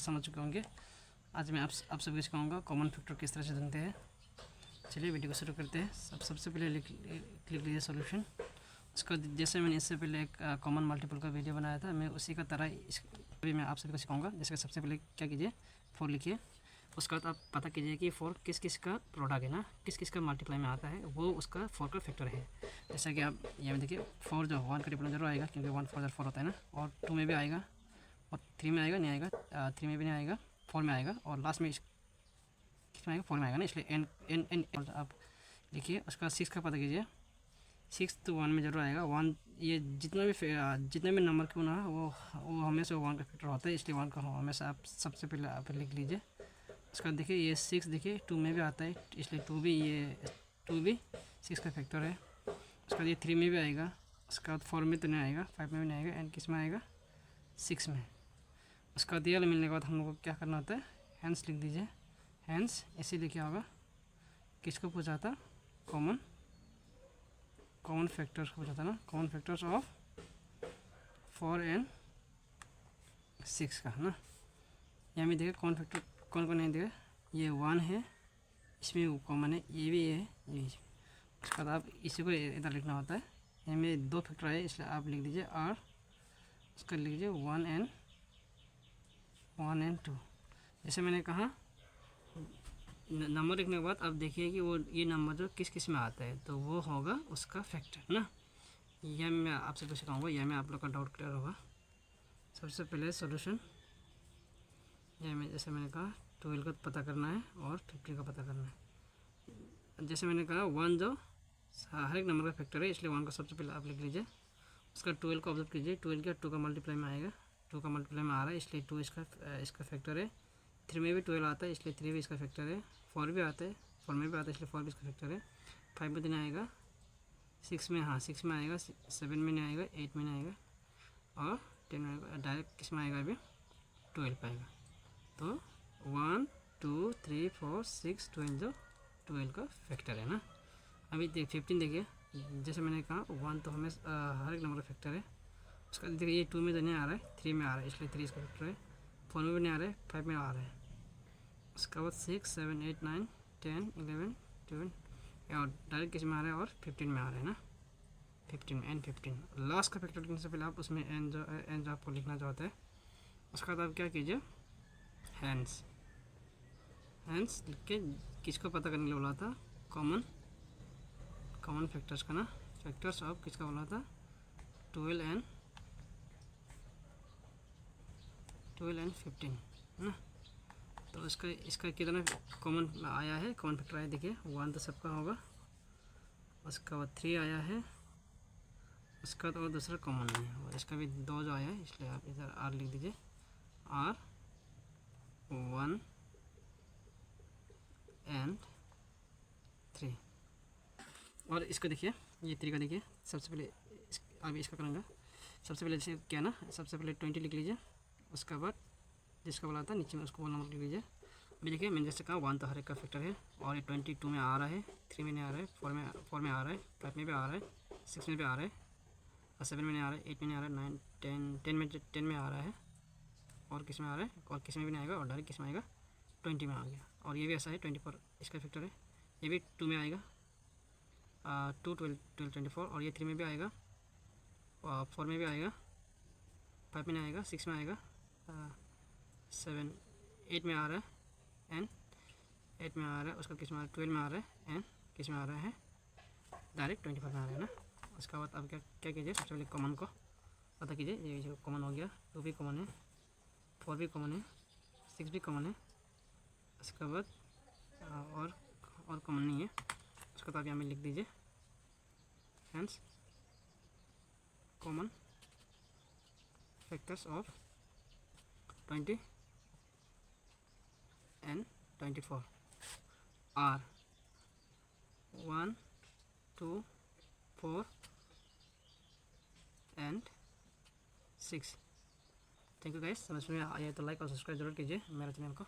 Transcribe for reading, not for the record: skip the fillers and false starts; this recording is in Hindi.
समझ चुके होंगे। आज मैं आप सभी सिखाऊंगा कॉमन फैक्टर किस तरह से ढूंढते हैं। चलिए वीडियो को शुरू करते हैं। सबसे पहले क्लिक लीजिए सॉल्यूशन। उसका जैसे मैंने इससे पहले एक कॉमन मल्टीपल का वीडियो बनाया था, मैं उसी का तरह भी मैं आप सभी को सिखाऊंगा। जैसे सबसे पहले क्या कीजिए, 4 लिखिए। उसका बाद आप पता कीजिए कि 4 किस किस का प्रोडक्ट है ना, किस किस का मल्टीप्लाई में आता है, वो उसका 4 का फैक्टर है। जैसा कि आप यहाँ में देखिए 4 जो 1 का ट्रिपल जरूर आएगा, क्योंकि 1 4 4 होता है ना, और 2 में भी आएगा, और 3 में आएगा, नहीं आएगा, 3 में भी नहीं आएगा, 4 में आएगा, और लास्ट में किसमें आएगा, 4 में आएगा ना, इसलिए एन एन एन आप लिखिए। उसका 6 का पता कीजिए। 6 तो 1 में जरूर आएगा। 1 ये जितने भी नंबर क्यों ना वो हमेशा 1 का फैक्टर होता है, इसलिए 1 का हमेशा आप सबसे पहले आप लिख लीजिए। उसका देखिए ये 6 देखिए 2 में भी आता है, इसलिए 2 भी 6 का फैक्टर है। उसका ये 3 में भी आएगा। उसका 4 में तो नहीं आएगा, 5 में भी नहीं आएगा, एंड किस में आएगा, 6 में। उसका रियल मिलने के बाद हम लोग को क्या करना होता है, हैंस लिख दीजिए। हैंस ऐसे लिखे होगा, किसको पूछा था, कॉमन फैक्टर्स को पूछा था ना, कॉमन फैक्टर्स ऑफ 4 एंड 6 का ना। यहाँ में देखिए कॉमन फैक्टर कौन कौन है, देखिए ये 1 है, इसमें कॉमन है, ये भी है, ये। उसके बाद आप इसी को इधर लिखना होता है। यहाँ में 2 फैक्टर है, इसलिए आप लिख दीजिए और उसका लिख दीजिए 1 एंड 2। जैसे मैंने कहा नंबर लिखने के बाद आप देखिए कि वो ये नंबर जो किस किस में आता है, तो वो होगा उसका फैक्टर ना। यह मैं आपसे कुछ सिखाऊंगा, यह में आप लोग का डाउट क्लियर होगा। सबसे पहले सॉल्यूशन, यह में जैसे मैंने कहा 12 का पता करना है और 15 का पता करना है। जैसे मैंने कहा 1 जो हर एक नंबर का फैक्टर है, इसलिए 1 का सबसे पहले आप लिख लीजिए। उसका 12 को ऑब्जर्व कीजिए, 12 का 2 का मल्टीप्लाई में आएगा, 2 का मल्टीप्लाई में आ रहा है, इसलिए 2 इसका फैक्टर है। 3 में भी 12 आता है, इसलिए 3 भी इसका फैक्टर है। 4 भी आता है, 4 में भी आता है, इसलिए 4 भी इसका फैक्टर है। 5 में नहीं आएगा, 6 में, हाँ 6 में आएगा, 7 में नहीं आएगा, 8 में नहीं आएगा, और 10 में आएगा। डायरेक्ट किस में आएगा, अभी 12 आएगा। तो 1 2 3 4 6 12 जो 12 का फैक्टर है ना। अभी 15 देखिए, जैसे मैंने कहा 1 तो हमें हर एक नंबर का फैक्टर है। उसका देखिए ये 2 में तो नहीं आ रहा है, 3 में आ रहा है, इसलिए 3 इसका फैक्टर है। 4 में भी नहीं आ रहा है, 5 में आ रहा है। उसके बाद 6 7 8 9 10 11 12 और डायरेक्ट किस में आ रहा है, और 15 में आ रहा है ना, 15 में, एन 15। लास्ट का फैक्टर लिखने से पहले आप उसमें एन जो आपको लिखना चाहते हैं। उसके बाद आप क्या कीजिए, हैंस लिख के किसको पता करने के लिए बोला था, कॉमन फैक्टर्स का ना, फैक्टर्स ऑफ किसका बोला था, 12 एंड 15 ना। तो इसका कितना कॉमन आया है, कॉमन फैक्टर आया, देखिए 1 तो सबका होगा। उसका बाद 3 आया है, उसका तो और दूसरा कॉमन नहीं है, और इसका भी 2 जो आया है, इसलिए आप इधर आर लिख दीजिए। R 1 and 3। और इसका देखिए, ये 3 का देखिए, सबसे पहले अभी इसका करूँगा। सबसे पहले जैसे क्या ना, सबसे पहले 20 लिख लीजिए। उसके बाद जिसका बोला था नीचे में उसको नंबर लिख लीजिए। अभी देखिए मैंने जैसे कहा 1 तो हर एक का फैक्टर है, और ये 22 में आ रहा है, 3 में नहीं आ रहा है, 4 में आ रहा है, 5 में भी आ रहा है, 6 में भी आ रहा है, और 7 में नहीं आ रहा है, 8 में नहीं आ रहा है, 9 10 में आ रहा है, और किस में आ रहा है, और किस में भी नहीं आएगा, और डायरेक्ट किस में आएगा, 20 में आ गया। और ये भी ऐसा है, 24 इसका फैक्टर है, ये भी 2 में आएगा, 2 12 24, और ये 3 में भी आएगा, 4 में भी आएगा, 5 में नहीं आएगा, 6 में आएगा, 7 8 में आ रहा है, एंड 8 में आ रहा है, उसका किस में आ रहा है, 12 में आ रहा है, एंड किस में आ रहा है, डायरेक्ट 25 में आ रहा है ना। उसके बाद आप क्या कीजिए, सबसे पहले कॉमन को पता कीजिए। ये जो कॉमन हो गया, 2 भी कॉमन है, 4 भी कॉमन है, 6 भी कॉमन है। उसके बाद और कॉमन नहीं है। उसके बाद आप यहाँ में लिख दीजिए, hence common factors of 20 and 24 are 1 2 4 and 6। Thank you guys, समझ में आया तो लाइक और सब्सक्राइब जरूर कीजिए मेरे चैनल को।